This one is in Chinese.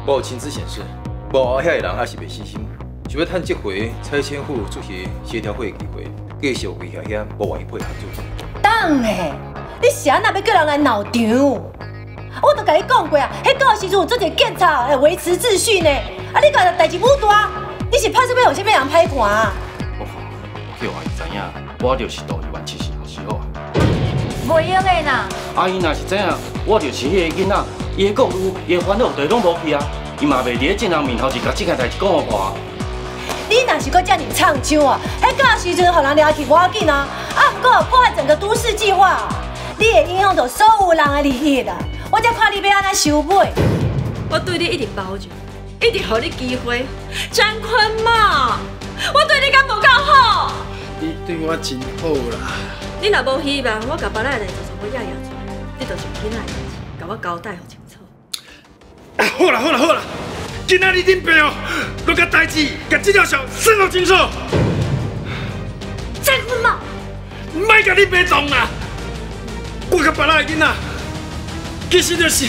无亲自显示，无后遐个人还是袂死心，想要趁这回蔡千户主席协调会的机会，继续为遐遐无愿意配合做。当嘞，你是安那要叫人来闹场？我都甲你讲过啊，迄个时阵有做一个警察来维持秩序呢。啊，你甲代志武大，你是拍什么互什么人歹看啊？叫阿姨知影，我就是道义万七是好时候。袂用的啦。阿姨若是知影，我就是迄个囡仔，伊的顾虑、伊的烦恼地拢无去啊，伊嘛袂伫咧正人面头前甲这件代志讲互看。你若是搁遮尔唱唱啊，迄个时阵互人掠去无要紧啊，啊，不过破坏整个都市计划，你会影响到所有人的利益啦。我才看你要安怎收尾。我对你一直包容，一直给你机会，张坤嘛，我对你敢无够好？你对我真好啦。你若无希望，我甲别人的代志全部压出来，你就是囡仔的代志，甲我交代好清楚。好啦好啦好啦，今仔日恁爸哦，都甲代志甲这条小算好清楚。张坤嘛，莫甲你爸动啦！我甲别人的囡仔，其实就是